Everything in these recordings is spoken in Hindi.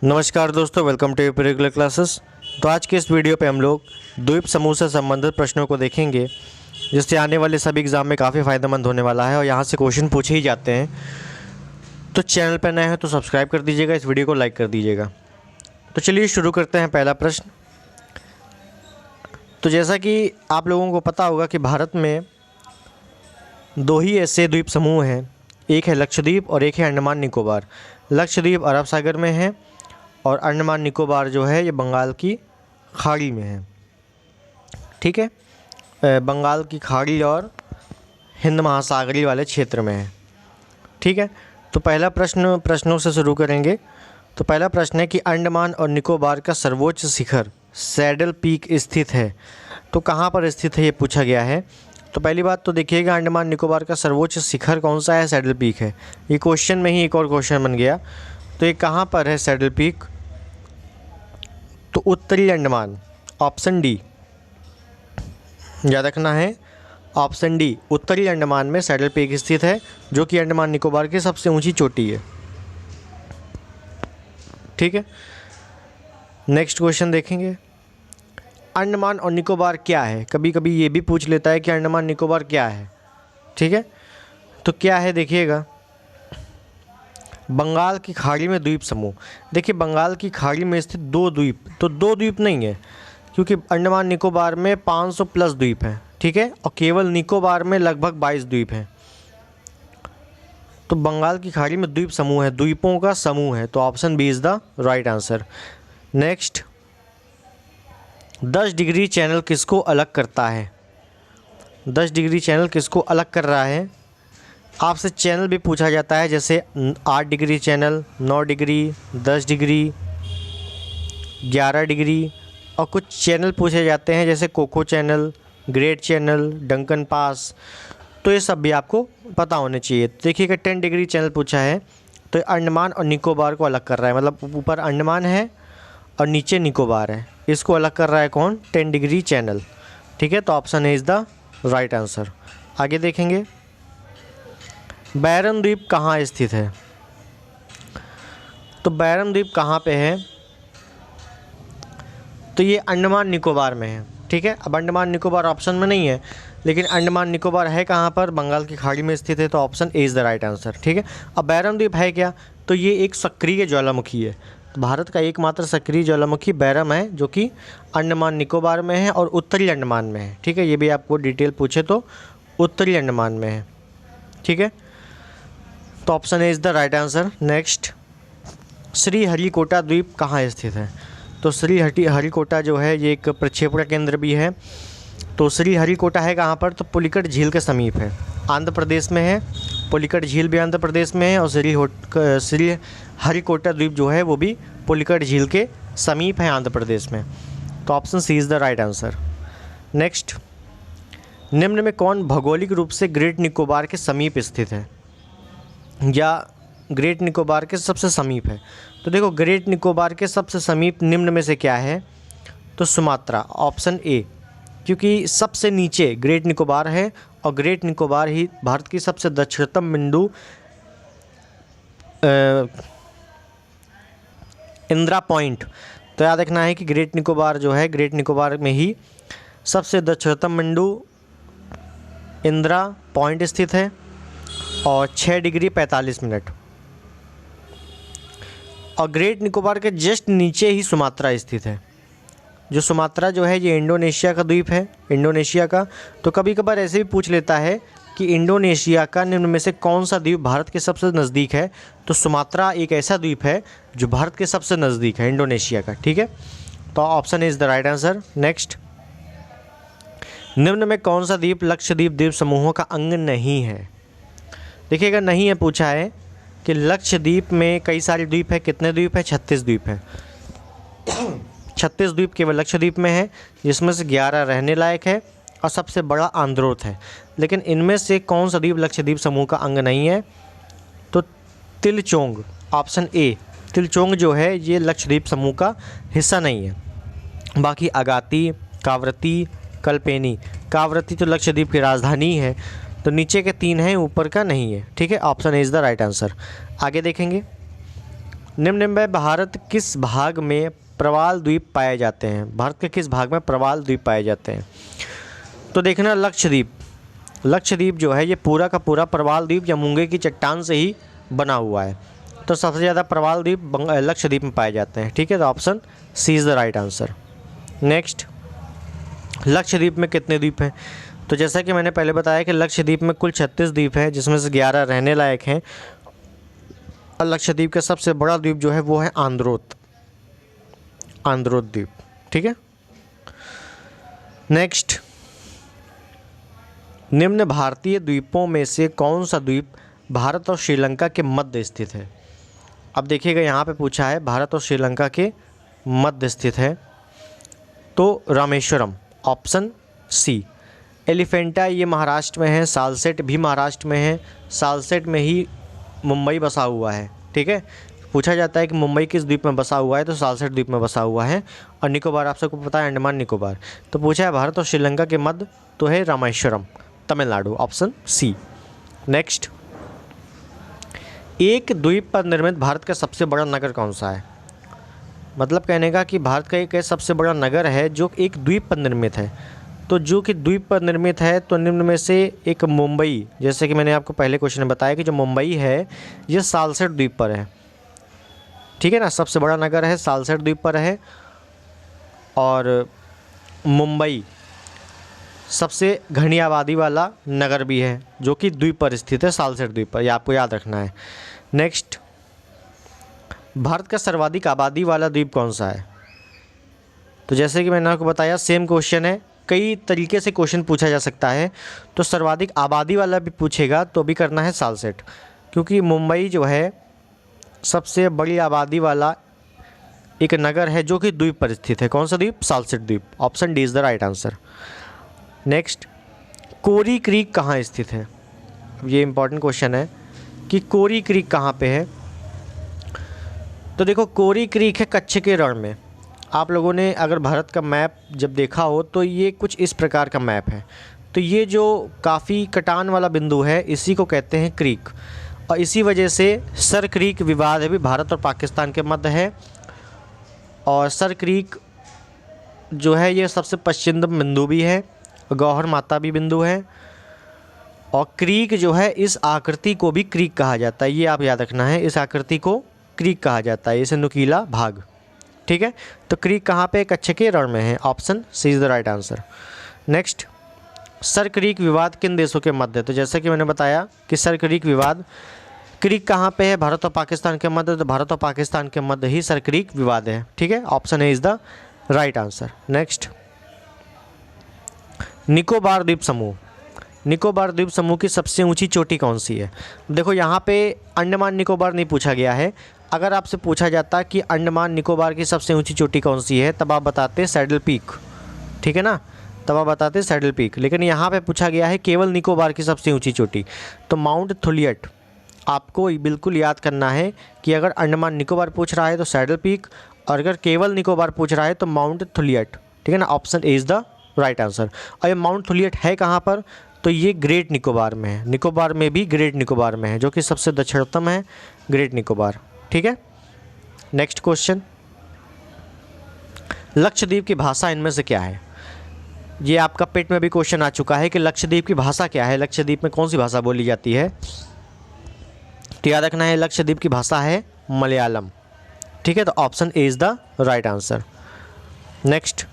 नमस्कार दोस्तों, welcome to UP regular classes. तो आज के इस वीडियो पे हम लोग द्वीप समूह से संबंधित प्रश्नों को देखेंगे, जिससे आने वाले सभी एग्ज़ाम में काफ़ी फ़ायदेमंद होने वाला है और यहाँ से क्वेश्चन पूछे ही जाते हैं। तो चैनल पर नए हैं तो सब्सक्राइब कर दीजिएगा, इस वीडियो को लाइक कर दीजिएगा। तो चलिए शुरू करते हैं। पहला प्रश्न। तो जैसा कि आप लोगों को पता होगा कि भारत में दो ही ऐसे द्वीप समूह हैं, एक है लक्षद्वीप और एक है अंडमान निकोबार। लक्षद्वीप अरब सागर में है और अंडमान निकोबार जो है ये बंगाल की खाड़ी में है। ठीक है, बंगाल की खाड़ी और हिंद महासागरीय वाले क्षेत्र में है। ठीक है, तो पहला प्रश्नों से शुरू करेंगे। तो पहला प्रश्न है कि अंडमान और निकोबार का सर्वोच्च शिखर सैडल पीक स्थित है। तो कहाँ पर स्थित है ये पूछा गया है। तो पहली बात तो देखिएगा, अंडमान निकोबार का सर्वोच्च शिखर कौन सा है? सैडल पीक है। ये क्वेश्चन में ही एक और क्वेश्चन बन गया। तो ये कहाँ पर है सैडल पीक? तो उत्तरी अंडमान, ऑप्शन डी याद रखना है। ऑप्शन डी, उत्तरी अंडमान में सैडल पीक स्थित है, जो कि अंडमान निकोबार की सबसे ऊंची चोटी है। ठीक है, नेक्स्ट क्वेश्चन देखेंगे। अंडमान और निकोबार क्या है? कभी कभी ये भी पूछ लेता है कि अंडमान निकोबार क्या है। ठीक है, तो क्या है देखिएगा, बंगाल की खाड़ी में द्वीप समूह। देखिए, बंगाल की खाड़ी में स्थित दो द्वीप, तो दो द्वीप नहीं है, क्योंकि अंडमान निकोबार में 500 प्लस द्वीप हैं। ठीक है, और केवल निकोबार में लगभग 22 द्वीप हैं। तो बंगाल की खाड़ी में द्वीप समूह है, द्वीपों का समूह है। तो option B is the right answer. Next, 10 degree channel किसको अलग करता है? 10 डिग्री चैनल किसको अलग कर रहा है? आपसे चैनल भी पूछा जाता है, जैसे 8 degree channel, 9 degree, 10 degree, 11 degree, और कुछ चैनल पूछे जाते हैं जैसे Coco channel, great channel, Duncan pass. तो ये सब भी आपको पता होने चाहिए। तो देखिएगा, 10 डिग्री चैनल पूछा है, तो अंडमान और निकोबार को अलग कर रहा है। मतलब ऊपर अंडमान है और नीचे निकोबार है, इसको अलग कर रहा है कौन? 10 डिग्री चैनल। ठीक है, तो option A is the right answer. आगे देखेंगे, बैरन द्वीप कहाँ स्थित है? तो बैरन द्वीप कहाँ पे है? तो ये अंडमान निकोबार में है। ठीक है, अब अंडमान निकोबार ऑप्शन में नहीं है, लेकिन अंडमान निकोबार है कहाँ पर? बंगाल की खाड़ी में स्थित है। तो option A is the right answer. ठीक है, अब बैरन द्वीप है क्या? तो ये एक सक्रिय ज्वालामुखी है। तो भारत का एकमात्र सक्रिय ज्वालामुखी बैरम है, जो कि अंडमान निकोबार में है और उत्तरी अंडमान में है। ठीक है, ये भी आपको डिटेल पूछे तो उत्तरी अंडमान में है। ठीक है, तो option A is the right answer. Next, Sriharikota द्वीप कहाँ स्थित है? तो श्रीहरिकोटा जो है ये एक प्रक्षेपण केंद्र भी है। तो श्रीहरिकोटा है कहाँ पर? तो पुलिकट झील के समीप है, आंध्र प्रदेश में है। पुलिकट झील भी आंध्र प्रदेश में है और श्रीहरिकोटा द्वीप जो है वो भी पुलिकट झील के समीप है, आंध्र प्रदेश में। तो option C is the right answer. Next, निम्न में कौन भौगोलिक रूप से ग्रेट निकोबार के समीप स्थित है, या ग्रेट निकोबार के सबसे समीप है? तो देखो, ग्रेट निकोबार के सबसे समीप निम्न में से क्या है? तो सुमात्रा, ऑप्शन ए, क्योंकि सबसे नीचे ग्रेट निकोबार है और ग्रेट निकोबार ही भारत की सबसे दक्षिणतम बिंदु इंदिरा पॉइंट। तो याद रखना है कि ग्रेट निकोबार जो है, ग्रेट निकोबार में ही सबसे दक्षिणतम बिंदु इंदिरा पॉइंट स्थित है और 6 डिग्री 45 मिनट। और ग्रेट निकोबार के जस्ट नीचे ही सुमात्रा स्थित है। जो सुमात्रा जो है ये इंडोनेशिया का द्वीप है, इंडोनेशिया का। तो कभी कभार ऐसे भी पूछ लेता है कि इंडोनेशिया का निम्न में से कौन सा द्वीप भारत के सबसे नज़दीक है? तो सुमात्रा एक ऐसा द्वीप है जो भारत के सबसे नज़दीक है, इंडोनेशिया का। ठीक है, तो option is the right answer. Next, निम्न में कौन सा द्वीप लक्षद्वीप द्वीप समूहों का अंग नहीं है? देखिएगा, नहीं है पूछा है कि लक्षद्वीप में कई सारे द्वीप है। कितने द्वीप है? 36 द्वीप है। 36 द्वीप केवल लक्षद्वीप में है, जिसमें से 11 रहने लायक है और सबसे बड़ा आंद्रोथ है। लेकिन इनमें से कौन सा द्वीप लक्षद्वीप समूह का अंग नहीं है? तो तिलचोंग, ऑप्शन ए, तिलचोंग जो है ये लक्षद्वीप समूह का हिस्सा नहीं है। बाकी अगाती, कावरती, कल्पेनी। कावरती तो लक्षद्वीप की राजधानी है। तो नीचे के 3 हैं, ऊपर का नहीं है। ठीक है, option A is the right answer. आगे देखेंगे, निम्न में भारत किस भाग में प्रवाल द्वीप पाए जाते हैं? भारत के किस भाग में प्रवाल द्वीप पाए जाते हैं? तो देखना लक्षद्वीप, लक्षद्वीप जो है ये पूरा का पूरा प्रवाल द्वीप या मूंगे की चट्टान से ही बना हुआ है। तो सबसे ज़्यादा प्रवाल द्वीप लक्षद्वीप में पाए जाते हैं। ठीक है, तो option C is the right answer. Next, Lakshadweep में कितने द्वीप हैं? तो जैसा कि मैंने पहले बताया कि लक्षद्वीप में कुल 36 द्वीप हैं, जिसमें से 11 रहने लायक हैं। और लक्षद्वीप का सबसे बड़ा द्वीप जो है वो है आंद्रोथ द्वीप। ठीक है, नेक्स्ट, निम्न भारतीय द्वीपों में से कौन सा द्वीप भारत और श्रीलंका के मध्य स्थित है? अब देखिएगा यहाँ पे पूछा है भारत और श्रीलंका के मध्य स्थित है, तो रामेश्वरम, ऑप्शन सी। एलिफेंटा ये महाराष्ट्र में है, सालसेट भी महाराष्ट्र में है, सालसेट में ही मुंबई बसा हुआ है। ठीक है, पूछा जाता है कि मुंबई किस द्वीप में बसा हुआ है, तो सालसेट द्वीप में बसा हुआ है। और निकोबार आप सबको पता है अंडमान निकोबार। तो पूछा है भारत और श्रीलंका के मध्य, तो है Rameswaram, Tamil Nadu, option C. Next, एक द्वीप पर निर्मित भारत का सबसे बड़ा नगर कौन सा है? मतलब कहने का कि भारत का एक सबसे बड़ा नगर है जो एक द्वीप पर निर्मित है। तो जो कि द्वीप पर निर्मित है, तो निम्न में से एक मुंबई, जैसे कि मैंने आपको पहले क्वेश्चन में बताया कि जो मुंबई है ये सालसेट द्वीप पर है। ठीक है ना, सबसे बड़ा नगर है, सालसेट द्वीप पर है। और मुंबई सबसे घनी आबादी वाला नगर भी है जो कि द्वीप पर स्थित है, सालसेट द्वीप पर, ये आपको याद रखना है। नेक्स्ट, भारत का सर्वाधिक आबादी वाला द्वीप कौन सा है? तो जैसे कि मैंने आपको बताया सेम क्वेश्चन है, कई तरीके से क्वेश्चन पूछा जा सकता है। तो सर्वाधिक आबादी वाला भी पूछेगा तो भी करना है सालसेट, क्योंकि मुंबई जो है सबसे बड़ी आबादी वाला एक नगर है जो कि द्वीप पर स्थित है। कौन सा द्वीप? सालसेट द्वीप, option D is the right answer. Next, Kori creek कहाँ स्थित है? अब ये इंपॉर्टेंट क्वेश्चन है कि कोरी क्रीक कहाँ पे है। तो देखो, कोरी क्रीक है कच्छ के रण में। आप लोगों ने अगर भारत का मैप जब देखा हो तो ये कुछ इस प्रकार का मैप है। तो ये जो काफ़ी कटान वाला बिंदु है इसी को कहते हैं क्रीक, और इसी वजह से सर क्रीक विवाद है भी भारत और पाकिस्तान के मध्य है। और सर क्रीक जो है ये सबसे पश्चिमतम बिंदु भी है, गौहर माता भी बिंदु है। और क्रीक जो है इस आकृति को भी क्रीक कहा जाता है, ये आप याद रखना है, इस आकृति को क्रीक कहा जाता है, इसे नुकीला भाग। ठीक है, तो क्रीक कहाँ पे? कच्छ के रण में है, option C is the right answer. Next, Sir Creek विवाद किन देशों के मध्य है? तो जैसे कि मैंने बताया कि सर क्रीक विवाद, क्रीक कहाँ पे है? भारत और पाकिस्तान के मध्य, तो भारत और पाकिस्तान के मध्य ही सर क्रीक विवाद है। ठीक है, option A is the right answer. Next, Nicobar द्वीप समूह, निकोबार द्वीप समूह की सबसे ऊंची चोटी कौन सी है? देखो यहाँ पे अंडमान निकोबार नहीं पूछा गया है। अगर आपसे पूछा जाता कि अंडमान निकोबार की सबसे ऊंची चोटी कौन सी है, तब आप बताते सैडल पीक। ठीक है ना, तब आप बताते सैडल पीक। लेकिन यहाँ पे पूछा गया है केवल निकोबार की सबसे ऊंची चोटी, तो माउंट थुलियट। आपको बिल्कुल याद करना है कि अगर अंडमान निकोबार पूछ रहा है तो सैडल पीक, और अगर केवल निकोबार पूछ रहा है तो माउंट थुलियट। ठीक है ना, option A is the right answer. और ये माउंट थुलियट है कहाँ पर? तो ये ग्रेट निकोबार में है, निकोबार में भी ग्रेट निकोबार में है, जो कि सबसे दक्षिणतम है ग्रेट निकोबार। ठीक है, नेक्स्ट क्वेश्चन, लक्षद्वीप की भाषा इनमें से क्या है? ये आपका पेट में भी क्वेश्चन आ चुका है कि लक्षद्वीप की भाषा क्या है, लक्षद्वीप में कौन सी भाषा बोली जाती है। तो याद रखना है लक्षद्वीप की भाषा है मलयालम। ठीक है, तो option A is the right answer. Next,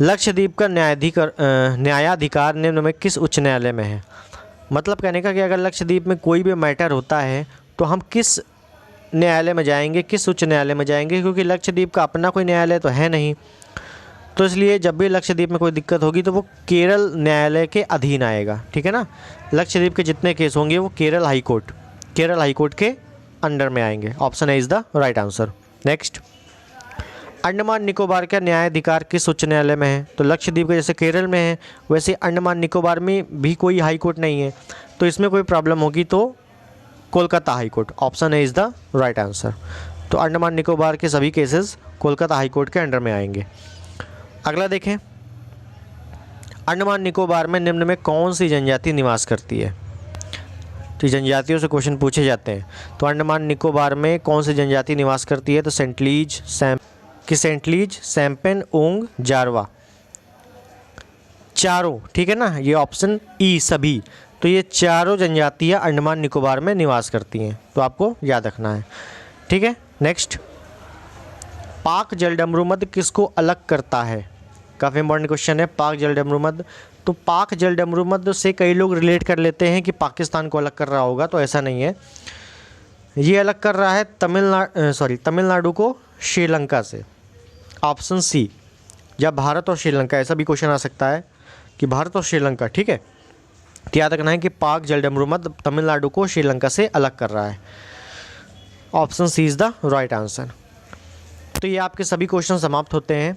Lakshadweep का न्यायाधिकार निम्न में किस उच्च न्यायालय में है? मतलब कहने का कि अगर लक्षद्वीप में कोई भी मैटर होता है तो हम किस न्यायालय में जाएंगे, किस उच्च न्यायालय में जाएंगे, क्योंकि लक्षद्वीप का अपना कोई न्यायालय तो है नहीं। तो इसलिए जब भी लक्षद्वीप में कोई दिक्कत होगी तो वो केरल न्यायालय के अधीन आएगा। ठीक है ना, लक्षद्वीप के जितने केस होंगे वो केरल हाई कोर्ट के अंडर में आएंगे। Option A is the right answer. Next, Andaman Nicobar का न्यायाधिकार किस उच्च न्यायालय में है? तो लक्षद्वीप के जैसे केरल में है वैसे अंडमान निकोबार में भी कोई हाई कोर्ट नहीं है, तो इसमें कोई प्रॉब्लम होगी तो Kolkata high court. Option A is the right answer. तो अंडमान निकोबार के सभी केसेस कोलकाता हाई कोर्ट के अंडर में आएंगे। अगला देखें, अंडमान निकोबार में निम्न में कौन सी जनजाति निवास करती है? तो जनजातियों से क्वेश्चन पूछे जाते हैं। तो अंडमान निकोबार में कौन सी जनजाति निवास करती है? तो सेंटलीज, सैम्पेन, ओंग, जारवा, चारों, ठीक है ना। ये ऑप्शन ई सभी, तो ये चारों जनजातियाँ अंडमान निकोबार में निवास करती हैं, तो आपको याद रखना है, ठीक है। नेक्स्ट, पाक जलडमरूमध्य किसको अलग करता है? काफ़ी इंपॉर्टेंट क्वेश्चन है, पाक जलडमरूमध्य। तो पाक जलडमरूमध्य से कई लोग रिलेट कर लेते हैं कि पाकिस्तान को अलग कर रहा होगा, तो ऐसा नहीं है। ये अलग कर रहा है तमिलनाडु को श्रीलंका से, ऑप्शन सी। या भारत और श्रीलंका, ऐसा भी क्वेश्चन आ सकता है कि भारत और श्रीलंका, ठीक है। तो याद रखना है कि पाक जलडमरूमध्य तमिलनाडु को श्रीलंका से अलग कर रहा है, option C is the right answer. तो ये आपके सभी क्वेश्चन समाप्त होते हैं।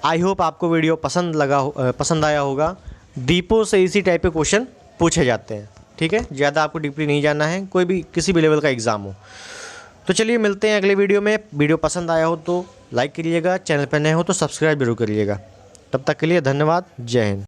आई होप आपको वीडियो पसंद आया होगा। दीपों से इसी टाइप के क्वेश्चन पूछे जाते हैं, ठीक है। ज़्यादा आपको डीपली नहीं जानना है, कोई भी किसी भी लेवल का एग्ज़ाम हो। तो चलिए मिलते हैं अगले वीडियो में। वीडियो पसंद आया हो तो लाइक करिएगा, चैनल पर नए हो तो सब्सक्राइब जरूर करिएगा। तब तक के लिए धन्यवाद, जय हिंद।